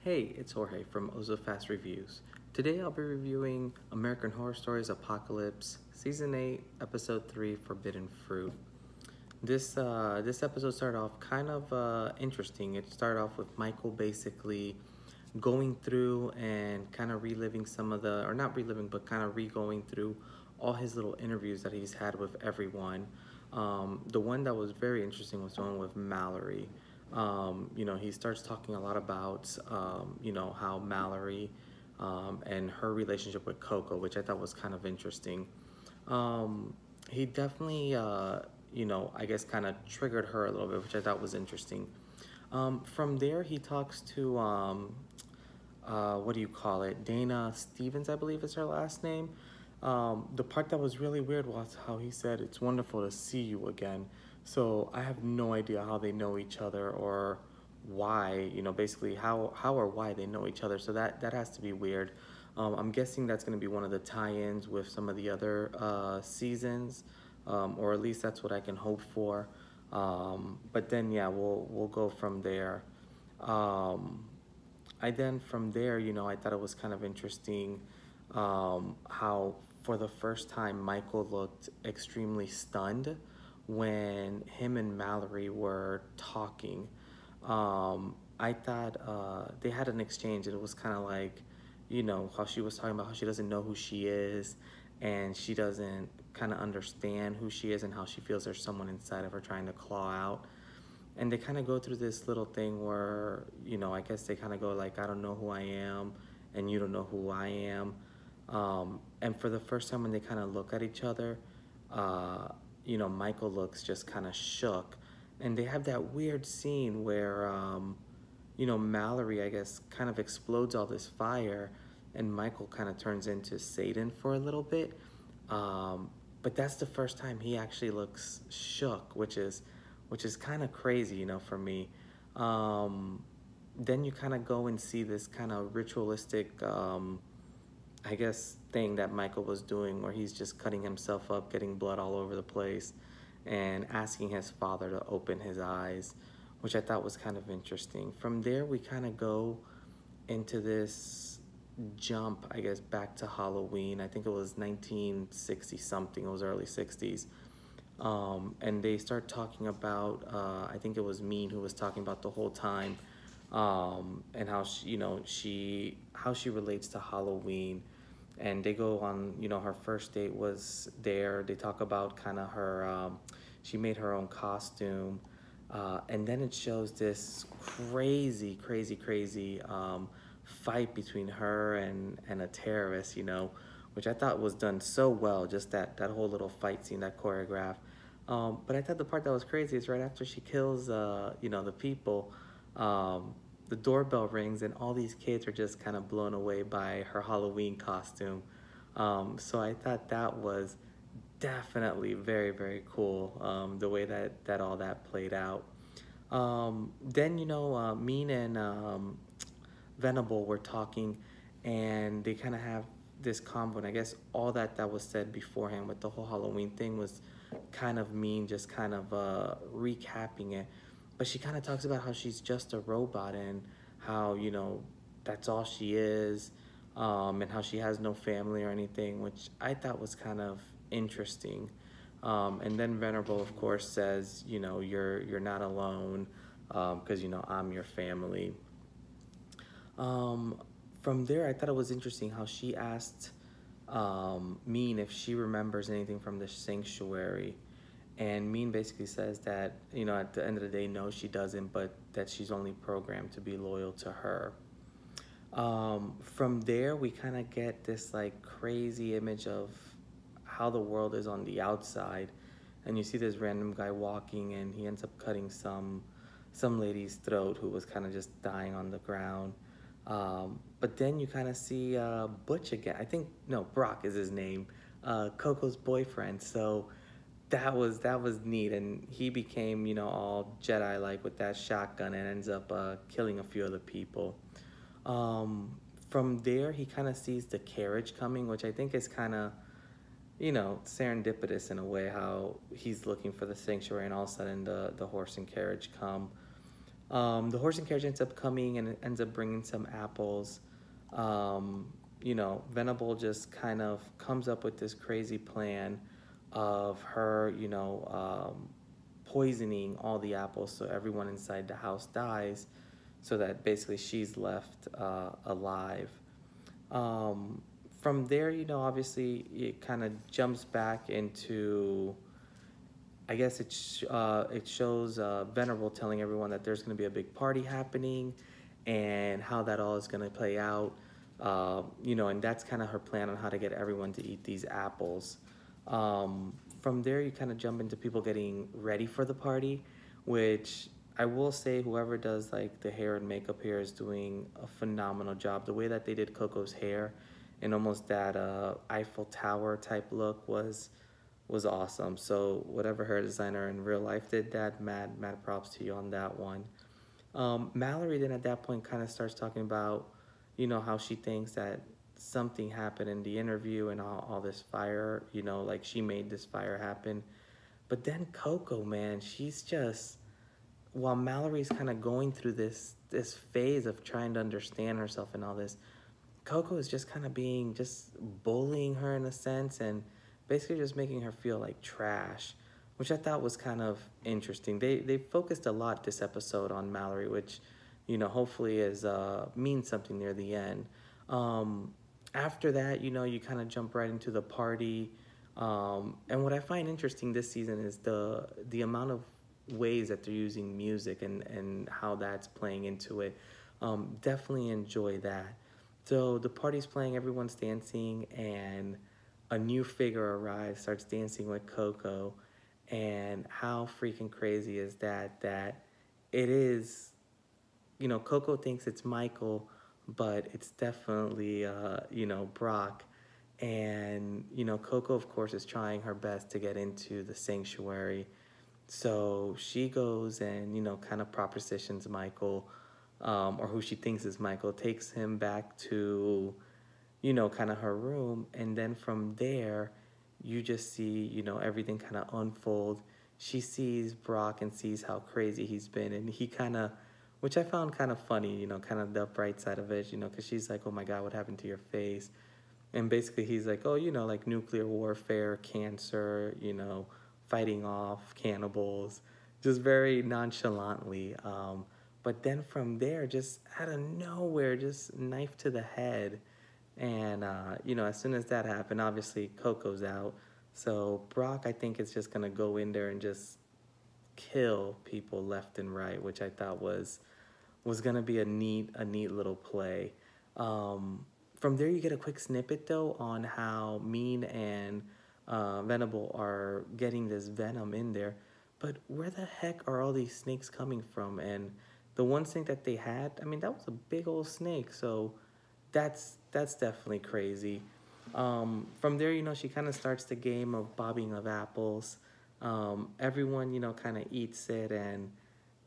Hey, it's Jorge from Ozo Fast Reviews. Today I'll be reviewing American Horror Stories Apocalypse, Season 8, Episode 3, Forbidden Fruit. This episode started off kind of interesting. It started off with Michael basically going through and kind of reliving some of the, or not reliving, but kind of re-going through all his little interviews that he's had with everyone. The one that was very interesting was the one with Mallory. He starts talking a lot about, how Mallory and her relationship with Coco, which I thought was kind of interesting. He definitely, I guess kind of triggered her a little bit, which I thought was interesting. From there, he talks to, what do you call it? Dana Stevens, I believe is her last name. The part that was really weird was how he said, "It's wonderful to see you again." So I have no idea how they know each other or why, basically how or why they know each other. So that has to be weird. I'm guessing that's going to be one of the tie-ins with some of the other seasons, or at least that's what I can hope for. But then, yeah, we'll go from there. From there, I thought it was kind of interesting how for the first time Michael looked extremely stunned when him and Mallory were talking. I thought they had an exchange, and it was kind of like, how she was talking about how she doesn't know who she is, and she doesn't kind of understand who she is and how she feels there's someone inside of her trying to claw out. And they kind of go through this little thing where, I guess they kind of go like, I don't know who I am, and you don't know who I am. And for the first time when they kind of look at each other, Michael looks just kind of shook. And they have that weird scene where, Mallory, I guess, kind of explodes all this fire, and Michael kind of turns into Satan for a little bit. But that's the first time he actually looks shook, which is kind of crazy, for me. Then you kind of go and see this kind of ritualistic, I guess, thing that Michael was doing where he's just cutting himself up, getting blood all over the place, and asking his father to open his eyes, which I thought was kind of interesting. From there, we kind of go into this jump, I guess, back to Halloween. I think it was 1960 something, it was early 60s. And they start talking about, I think it was Mean who was talking about the whole time, and how how she relates to Halloween. And they go on, her first date was there. They talk about kind of her, she made her own costume. And then it shows this crazy fight between her and a terrorist, which I thought was done so well, just that whole little fight scene, that choreograph. But I thought the part that was crazy is right after she kills, the people, the doorbell rings and all these kids are just kind of blown away by her Halloween costume. So I thought that was definitely very cool, the way that all that played out. Then, Mean and Venable were talking, and they kind of have this combo, and I guess all that was said beforehand with the whole Halloween thing was kind of Mean just kind of recapping it. But she kind of talks about how she's just a robot and how, that's all she is, and how she has no family or anything, which I thought was kind of interesting. And then Venerable, of course, says, you're not alone, because, I'm your family. From there, I thought it was interesting how she asked Mean if she remembers anything from the sanctuary. And Mean basically says that, at the end of the day, no, she doesn't, but that she's only programmed to be loyal to her. From there, we kind of get this like crazy image of how the world is on the outside. And you see this random guy walking, and he ends up cutting some lady's throat who was kind of just dying on the ground. But then you kind of see Butch again. I think, no, Brock is his name, Coco's boyfriend. So that was neat, and he became, all Jedi-like with that shotgun and ends up killing a few other people. From there, he kind of sees the carriage coming, which I think is kind of, serendipitous in a way, how he's looking for the sanctuary and all of a sudden the horse and carriage come. The horse and carriage ends up coming and it ends up bringing some apples. Venable just kind of comes up with this crazy plan of her, poisoning all the apples so everyone inside the house dies, so that basically she's left alive. Um, from there, obviously it kind of jumps back into, I guess it shows Venerable telling everyone that there's going to be a big party happening, and how that all is going to play out. And that's kind of her plan on how to get everyone to eat these apples. From there, you kind of jump into people getting ready for the party, which I will say whoever does like the hair and makeup here is doing a phenomenal job. The way that they did Coco's hair and almost that Eiffel Tower type look was awesome. So whatever hair designer in real life did that, mad props to you on that one. Mallory then at that point kind of starts talking about, how she thinks that something happened in the interview and all this fire, like she made this fire happen. But then Coco, man, she's just, while Mallory's kind of going through this phase of trying to understand herself and all this, Coco is just kind of being just bullying her in a sense and basically just making her feel like trash, which I thought was kind of interesting. They focused a lot this episode on Mallory, which hopefully is means something near the end. After that, you kind of jump right into the party. And what I find interesting this season is the amount of ways that they're using music and how that's playing into it. Definitely enjoy that. So the party's playing, everyone's dancing, and a new figure arrives, starts dancing with Coco. And how freaking crazy is that it is, Coco thinks it's Michael, but it's definitely, Brock. And, Coco, of course, is trying her best to get into the sanctuary. So she goes and, kind of propositions Michael, or who she thinks is Michael, takes him back to, kind of her room. And then from there, you just see, everything kind of unfold. She sees Brock and sees how crazy he's been. And he kind of, which I found kind of funny, kind of the bright side of it, because she's like, oh my God, what happened to your face? And basically he's like, oh, like nuclear warfare, cancer, fighting off cannibals, just very nonchalantly. But then from there, just out of nowhere, just knife to the head. And, as soon as that happened, obviously Coco's out. So Brock, I think, is just going to go in there and just kill people left and right, which I thought was going to be a neat little play. From there, you get a quick snippet, though, on how Mean and Venable are getting this venom in there. But where the heck are all these snakes coming from? And the one snake that they had, I mean, that was a big old snake. So that's definitely crazy. From there, she kind of starts the game of bobbing of apples. Everyone, kind of eats it, and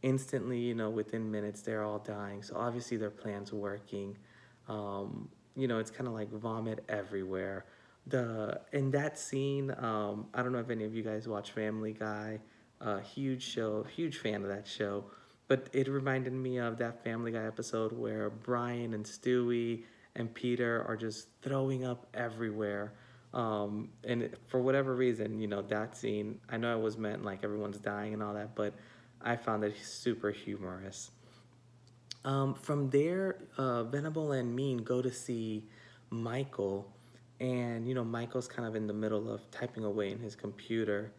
instantly, within minutes, they're all dying. So obviously their plan's working. It's kind of like vomit everywhere. In that scene, I don't know if any of you guys watch Family Guy. Huge show, huge fan of that show. But it reminded me of that Family Guy episode where Brian and Stewie and Peter are just throwing up everywhere. And for whatever reason, that scene, I know it was meant like everyone's dying and all that, but I found it super humorous. From there, Venable and Mean go to see Michael, and Michael's kind of in the middle of typing away in his computer,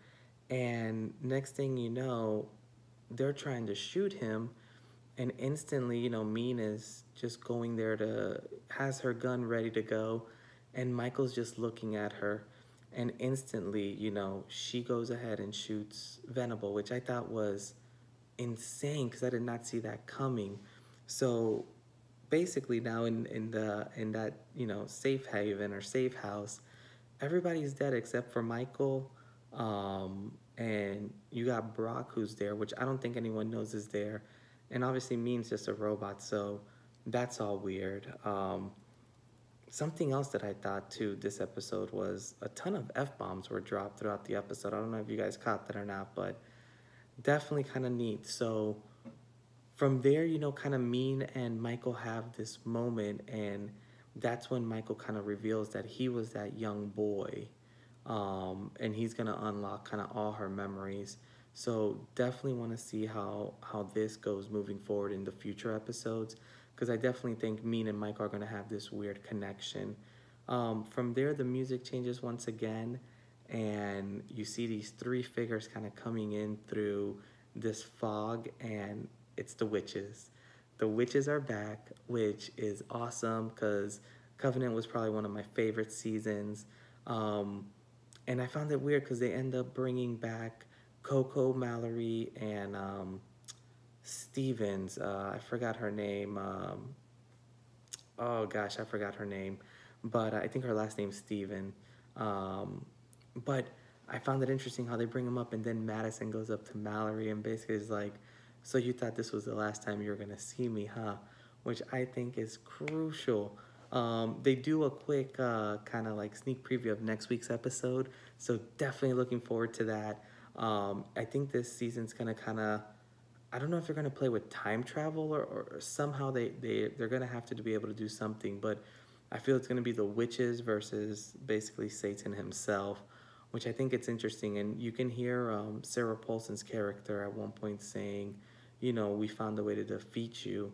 and next thing you know, they're trying to shoot him, and instantly, Mean is just going there has her gun ready to go, and Michael's just looking at her, and instantly, she goes ahead and shoots Venable, which I thought was insane because I did not see that coming. So basically now in that safe haven or safe house, everybody's dead except for Michael, and you got Brock who's there, which I don't think anyone knows is there, and obviously Mean's just a robot, so that's all weird. Something else that I thought too this episode was a ton of F-bombs were dropped throughout the episode. I don't know if you guys caught that or not, but definitely kind of neat. So From there, kind of Mean and Michael have this moment, and that's when Michael kind of reveals that he was that young boy, and he's gonna unlock kind of all her memories. So definitely want to see how this goes moving forward in the future episodes, because I definitely think Mean and Michael are gonna have this weird connection. From there, the music changes once again, and you see these three figures kind of coming in through this fog, and it's the witches. The witches are back, which is awesome because Covenant was probably one of my favorite seasons. Um, and I found it weird because they end up bringing back Coco, Mallory, and Stevens. I forgot her name. Oh gosh, I forgot her name, but I think her last name's Steven. Um, but I found it interesting how they bring him up, and then Madison goes up to Mallory and basically is like, "So you thought this was the last time you were gonna see me, huh?" Which I think is crucial. They do a quick kind of like sneak preview of next week's episode, so definitely looking forward to that. I think this season's gonna kind of, I don't know if they're going to play with time travel, or somehow they're going to have to be able to do something, but I feel it's going to be the witches versus basically Satan himself, which I think it's interesting. And you can hear Sarah Paulson's character at one point saying, "We found a way to defeat you."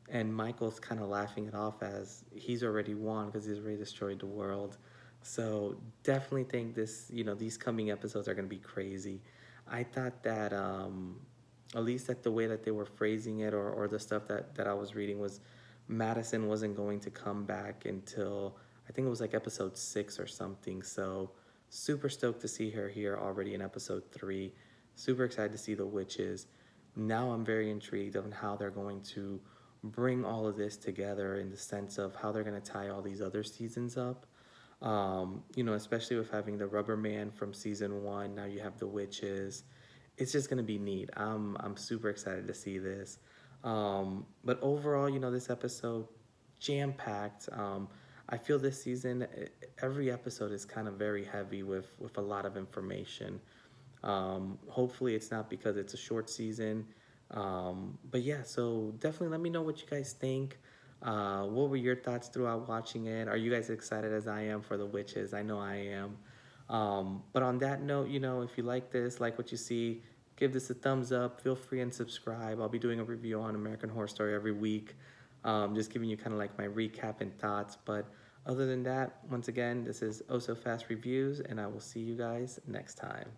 And Michael's kind of laughing it off as he's already won because he's already destroyed the world. So definitely think these coming episodes are going to be crazy. I thought that at least that the way that they were phrasing it, or the stuff that I was reading, was Madison wasn't going to come back until I think it was like episode 6 or something. So super stoked to see her here already in episode 3. Super excited to see the witches. Now I'm very intrigued on how they're going to bring all of this together in the sense of how they're going to tie all these other seasons up. Especially with having the Rubber Man from season 1, now you have the witches. It's just gonna be neat. I'm super excited to see this. But overall, this episode jam packed. I feel this season, every episode is kind of very heavy with a lot of information. Hopefully, it's not because it's a short season. But yeah, so definitely let me know what you guys think. What were your thoughts throughout watching it? Are you guys excited as I am for the witches? I know I am. But on that note, if you like this, like what you see, give this a thumbs up. Feel free and subscribe. I'll be doing a review on American Horror Story every week, just giving you kind of like my recap and thoughts. But other than that, once again, this is Oh So Fast Reviews, and I will see you guys next time.